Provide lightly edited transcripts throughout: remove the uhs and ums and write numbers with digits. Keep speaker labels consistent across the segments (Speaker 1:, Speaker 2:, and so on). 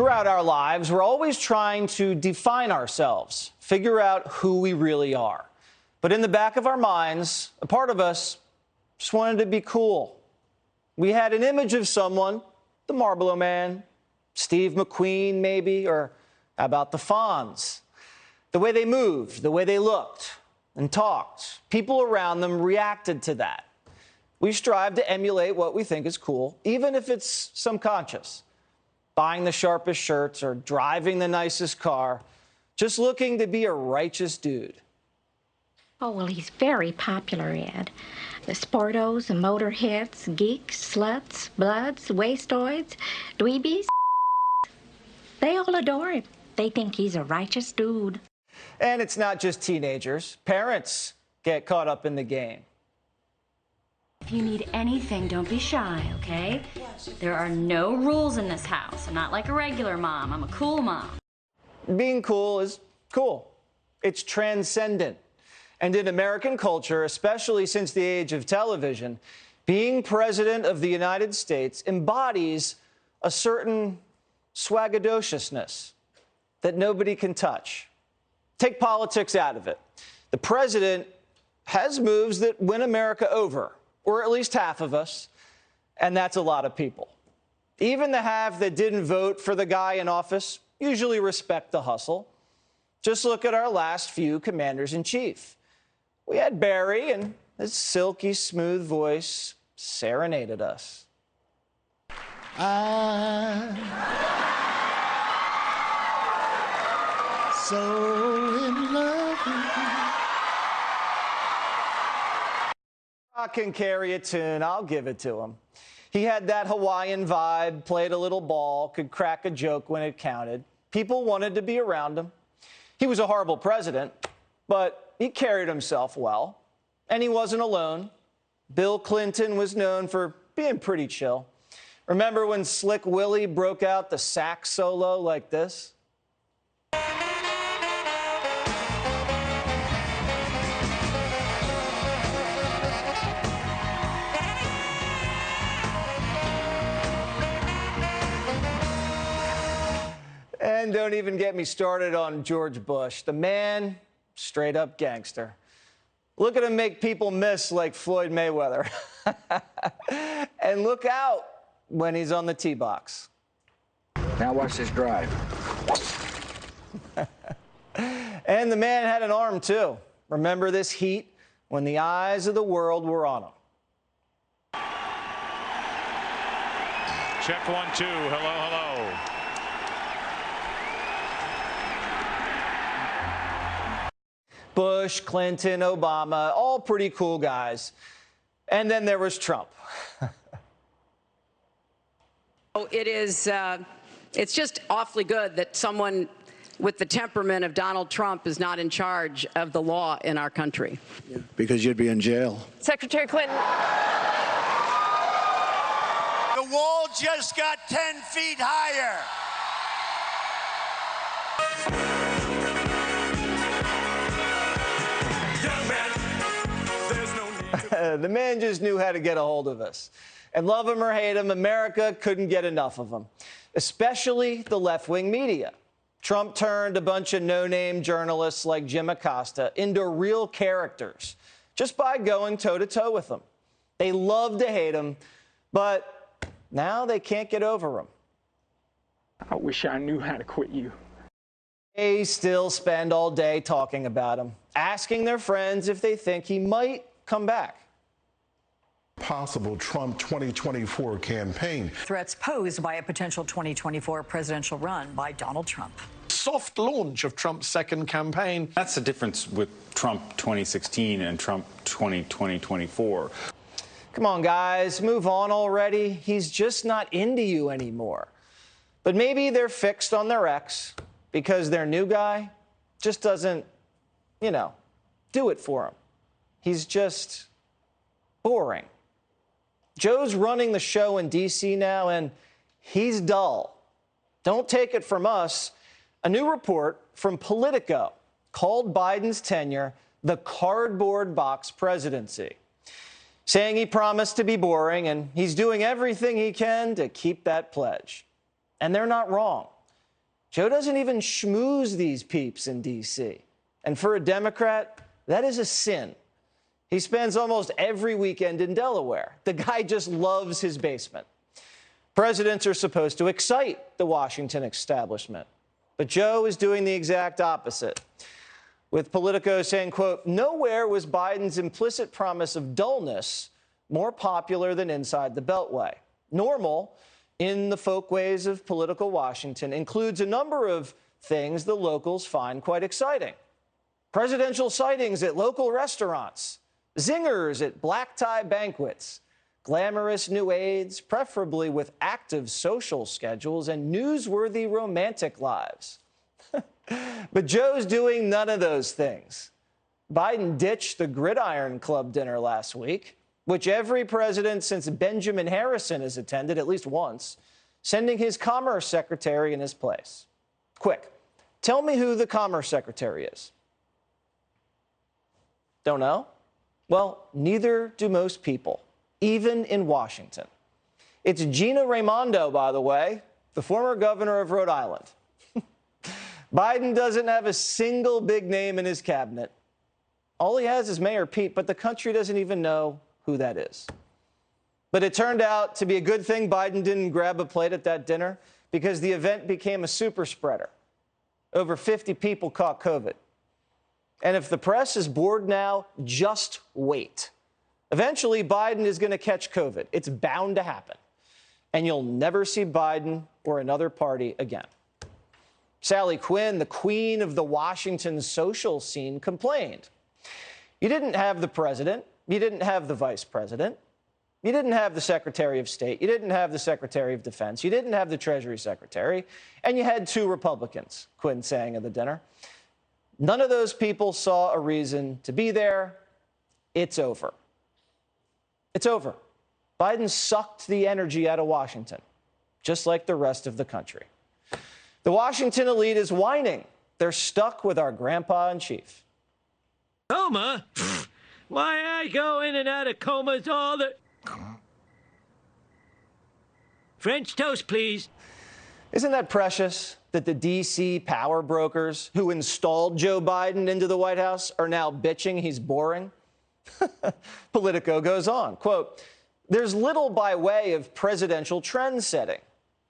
Speaker 1: Throughout our lives, we're always trying to define ourselves, figure out who we really are. But in the back of our minds, a part of us just wanted to be cool. We had an image of someone, the Marlboro Man, Steve McQueen maybe, or how about the Fonz? The way they moved, the way they looked and talked, people around them reacted to that. We strive to emulate what we think is cool, even if it's subconscious. Buying the sharpest shirts or driving the nicest car, just looking to be a righteous dude.
Speaker 2: Oh, well, he's very popular, Ed. The sportos, the motorheads, geeks, sluts, bloods, wastoids, dweebies, they all adore him. They think he's a righteous dude.
Speaker 1: And it's not just teenagers. Parents get caught up in the game.
Speaker 3: If you need anything, don't be shy, okay? There are no rules in this house. I'm not like a regular mom. I'm a cool mom.
Speaker 1: Being cool is cool. It's transcendent. And in American culture, especially since the age of television, being president of the United States embodies a certain swaggadociousness that nobody can touch. Take politics out of it. The president has moves that win America over, or at least half of us, and that's a lot of people. Even the half that didn't vote for the guy in office usually respect the hustle. Just look at our last few commanders-in-chief. We had Barry, and his silky smooth voice serenaded us.
Speaker 4: I'm so in love with you.
Speaker 1: I can carry a tune, I'll give it to him. He had that Hawaiian vibe, played a little ball, could crack a joke when it counted. People wanted to be around him. He was a horrible president, but he carried himself well. And he wasn't alone. Bill Clinton was known for being pretty chill. Remember when Slick Willie broke out the sax solo like this? And don't even get me started on George Bush, the man, straight up gangster. Look at him make people miss like Floyd Mayweather. And look out when he's on the tee box.
Speaker 5: Now watch this drive.
Speaker 1: And the man had an arm too. Remember this heat when the eyes of the world were on him.
Speaker 6: Check 1, 2. Hello, hello.
Speaker 1: Bush, Clinton, Obama, all pretty cool guys. And then there was Trump.
Speaker 7: It's just awfully good that someone with the temperament of Donald Trump is not in charge of the law in our country.
Speaker 5: Yeah, because you'd be in jail.
Speaker 8: Secretary Clinton.
Speaker 4: The wall just got 10 feet higher.
Speaker 1: The man just knew how to get a hold of us. And love him or hate him, America couldn't get enough of him, especially the left-wing media. Trump turned a bunch of no-name journalists like Jim Acosta into real characters just by going toe-to-toe with them. They love to hate him, but now they can't get over him.
Speaker 9: I wish I knew how to quit you.
Speaker 1: They still spend all day talking about him, asking their friends if they think he might come back.
Speaker 10: Possible Trump 2024 campaign.
Speaker 11: Threats posed by a potential 2024 presidential run by Donald Trump.
Speaker 12: Soft launch of Trump's second campaign.
Speaker 13: That's the difference with Trump 2016 and Trump 2024.
Speaker 1: Come on, guys, move on already. He's just not into you anymore. But maybe they're fixed on their ex because their new guy just doesn't, do it for them. He's just boring. Joe's running the show in D.C. now, and he's dull. Don't take it from us. A new report from Politico called Biden's tenure the cardboard box presidency, saying he promised to be boring, and he's doing everything he can to keep that pledge. And they're not wrong. Joe doesn't even schmooze these peeps in D.C. And for a Democrat, that is a sin. He spends almost every weekend in Delaware. The guy just loves his basement. Presidents are supposed to excite the Washington establishment. But Joe is doing the exact opposite, with Politico saying, quote, nowhere was Biden's implicit promise of dullness more popular than inside the Beltway. Normal, in the folkways of political Washington, includes a number of things the locals find quite exciting. Presidential sightings at local restaurants, zingers at black tie banquets, glamorous new aides, preferably with active social schedules, and newsworthy romantic lives. But Joe's doing none of those things. Biden ditched the Gridiron Club dinner last week, which every president since Benjamin Harrison has attended at least once, sending his Commerce Secretary in his place. Quick, tell me who the Commerce Secretary is. Don't know? Well, neither do most people, even in Washington. It's Gina Raimondo, by the way, the former governor of Rhode Island. Biden doesn't have a single big name in his cabinet. All he has is Mayor Pete, but the country doesn't even know who that is. But it turned out to be a good thing Biden didn't grab a plate at that dinner, because the event became a super spreader. Over 50 people caught COVID. And if the press is bored now, just wait. Eventually, Biden is going to catch COVID. It's bound to happen. And you'll never see Biden or another party again. Sally Quinn, the queen of the Washington social scene, complained. You didn't have the president. You didn't have the vice president. You didn't have the Secretary of State. You didn't have the Secretary of Defense. You didn't have the Treasury Secretary. And you had 2 Republicans, Quinn sang at the dinner. None of those people saw a reason to be there. It's over. It's over. Biden sucked the energy out of Washington, just like the rest of the country. The Washington elite is whining. They're stuck with our grandpa in chief.
Speaker 8: Coma? Why, I go in and out of comas all the... French toast, please.
Speaker 1: Isn't that precious that the D.C. power brokers who installed Joe Biden into the White House are now bitching he's boring? Politico goes on, quote, there's little by way of presidential trend setting.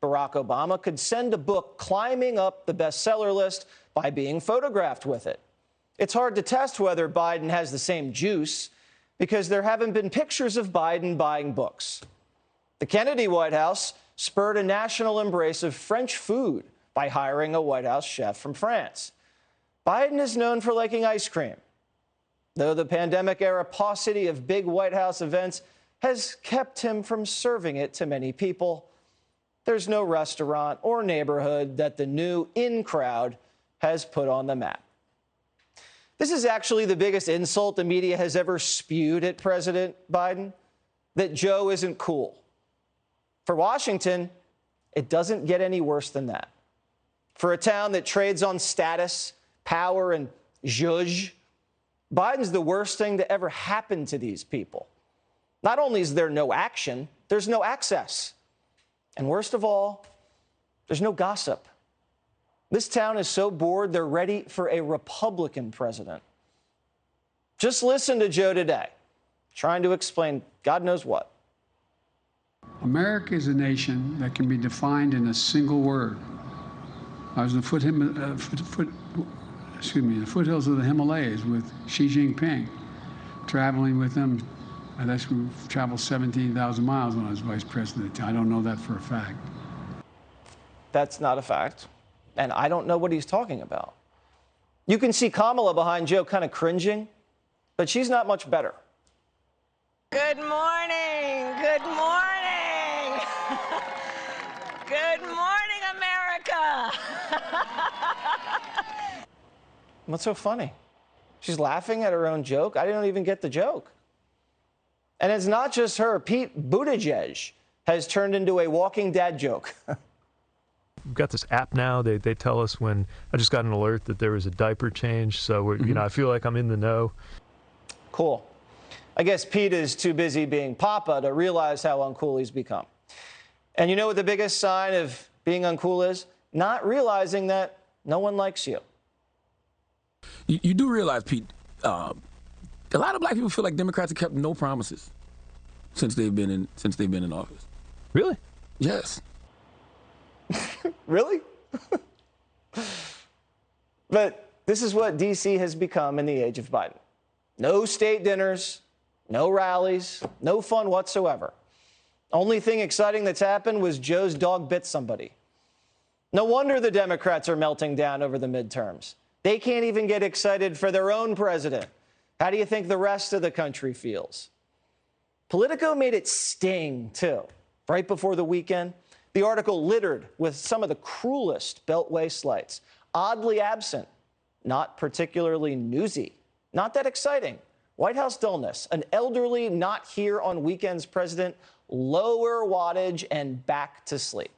Speaker 1: Barack Obama could send a book climbing up the bestseller list by being photographed with it. It's hard to test whether Biden has the same juice because there haven't been pictures of Biden buying books. The Kennedy White House spurred a national embrace of French food by hiring a White House chef from France. Biden is known for liking ice cream, though the pandemic-era paucity of big White House events has kept him from serving it to many people. There's no restaurant or neighborhood that the new in crowd has put on the map. This is actually the biggest insult the media has ever spewed at President Biden, that Joe isn't cool. For Washington, it doesn't get any worse than that. For a town that trades on status, power, and zhuzh, Biden's the worst thing to ever happen to these people. Not only is there no action, there's no access. And worst of all, there's no gossip. This town is so bored, they're ready for a Republican president. Just listen to Joe today, trying to explain God knows what.
Speaker 14: America is a nation that can be defined in a single word. I was in the foothills of the Himalayas with Xi Jinping, traveling with him. And that's we traveled 17,000 miles when I was vice president. I don't know that for a fact.
Speaker 1: That's not a fact. And I don't know what he's talking about. You can see Kamala behind Joe kind of cringing, but she's not much better.
Speaker 15: Good morning. Good morning. Good morning, America.
Speaker 1: What's so funny? She's laughing at her own joke. I didn't even get the joke. And it's not just her. Pete Buttigieg has turned into a walking dad joke.
Speaker 16: We've got this app now. They tell us when I just got an alert that there was a diaper change. So, you know, I feel like I'm in the know.
Speaker 1: Cool. I guess Pete is too busy being Papa to realize how uncool he's become. And you know what the biggest sign of being uncool is? not realizing that no one likes you.
Speaker 17: You do realize, Pete, a lot of black people feel like Democrats have kept no promises since they've been in office.
Speaker 16: Really?
Speaker 17: Yes.
Speaker 1: Really? But this is what D.C. has become in the age of Biden. No state dinners, no rallies, no fun whatsoever. Only thing exciting that's happened was Joe's dog bit somebody. No wonder the Democrats are melting down over the midterms. They can't even get excited for their own president. How do you think the rest of the country feels? Politico made it sting, too. Right before the weekend, the article littered with some of the cruelest beltway slights. Oddly absent, not particularly newsy, not that exciting. White House dullness, an elderly, not here on weekends president, lower wattage, and back to sleep.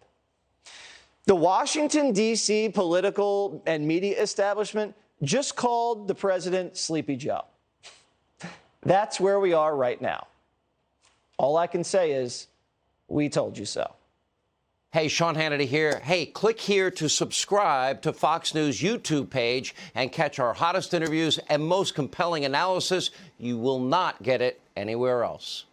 Speaker 1: The Washington, D.C. political and media establishment just called the president Sleepy Joe. That's where we are right now. All I can say is, we told you so.
Speaker 18: Hey, Sean Hannity here. Hey, click here to subscribe to Fox News YouTube page and catch our hottest interviews and most compelling analysis. You will not get it anywhere else.